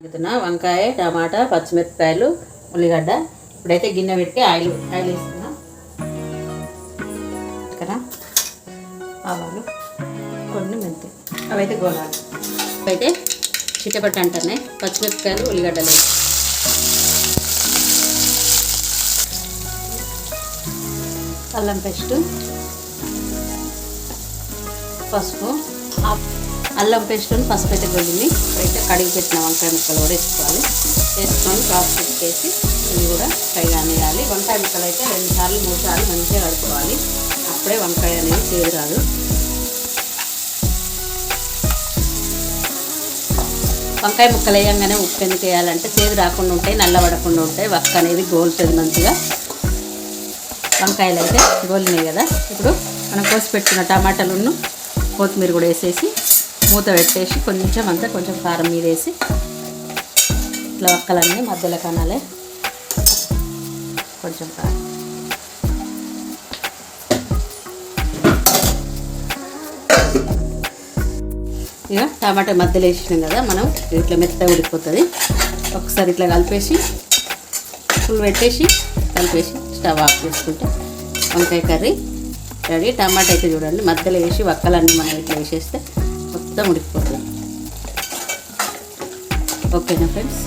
వంకాయ, టమాటా, పచ్చిమిరపకాయలు, ఉల్లిగడ్డ. ఇప్పుడైతే గిన్నె పెట్టి ఆయిల్ వేసుకున్నాం. ఇక్కడ ఆవాలు, కొన్ని మెంతులు, అవైతే గోలాలి. అయితే చిట్టపట్టు అంటున్నాయి. పచ్చిమిరపకాయలు, ఉల్లిగడ్డలు, అల్లం పేస్టు, పసుపు, అల్లం పేస్ట్ పసుపు అయితే గొల్లింది. ఇప్పుడైతే కడిగి పెట్టిన వంకాయ ముక్కలు కూడా వేసుకోవాలి. వేసుకొని క్రాస్ పెట్టేసి ఇవి కూడా ఫ్రై కానియాలి. వంకాయ ముక్కలు అయితే 2 సార్లు 3 సార్లు మంచిగా కడుక్కోవాలి. అప్పుడే వంకాయ అనేది చేదు రాదు. వంకాయ ముక్కలు వేయంగానే ఉప్పు ఎందుకు వేయాలంటే చేదు రాకుండా ఉంటాయి, నల్లబడకుండా ఉంటాయి. వక్క అనేది గోలుతుంది మంచిగా. వంకాయలు అయితే గోలినాయి కదా. ఇప్పుడు మనం కోసి పెట్టుకున్న టమాటాలను కొత్తిమీర కూడా వేసేసి మూత పెట్టేసి కొంచెం కారం మీద వేసి ఇట్లా వక్కలన్నీ మధ్యలో కనాలి. కొంచెం కారం, ఇక టమాటా మధ్యలో వేసినాం కదా మనం. ఇట్లా మెత్తగా ఉడికిపోతుంది. ఒకసారి ఇట్లా కలిపేసి ఫుల్ పెట్టేసి కలిపేసి స్టవ్ ఆఫ్ చేసుకుంటే వంకాయ కర్రీ రెడీ. టమాటా అయితే చూడండి మధ్యలో వేసి వక్కలన్నీ మనం ఇట్లా వేసేస్తే మొత్తం ఉడికిపోతుంది. ఓకేనా ఫ్రెండ్స్?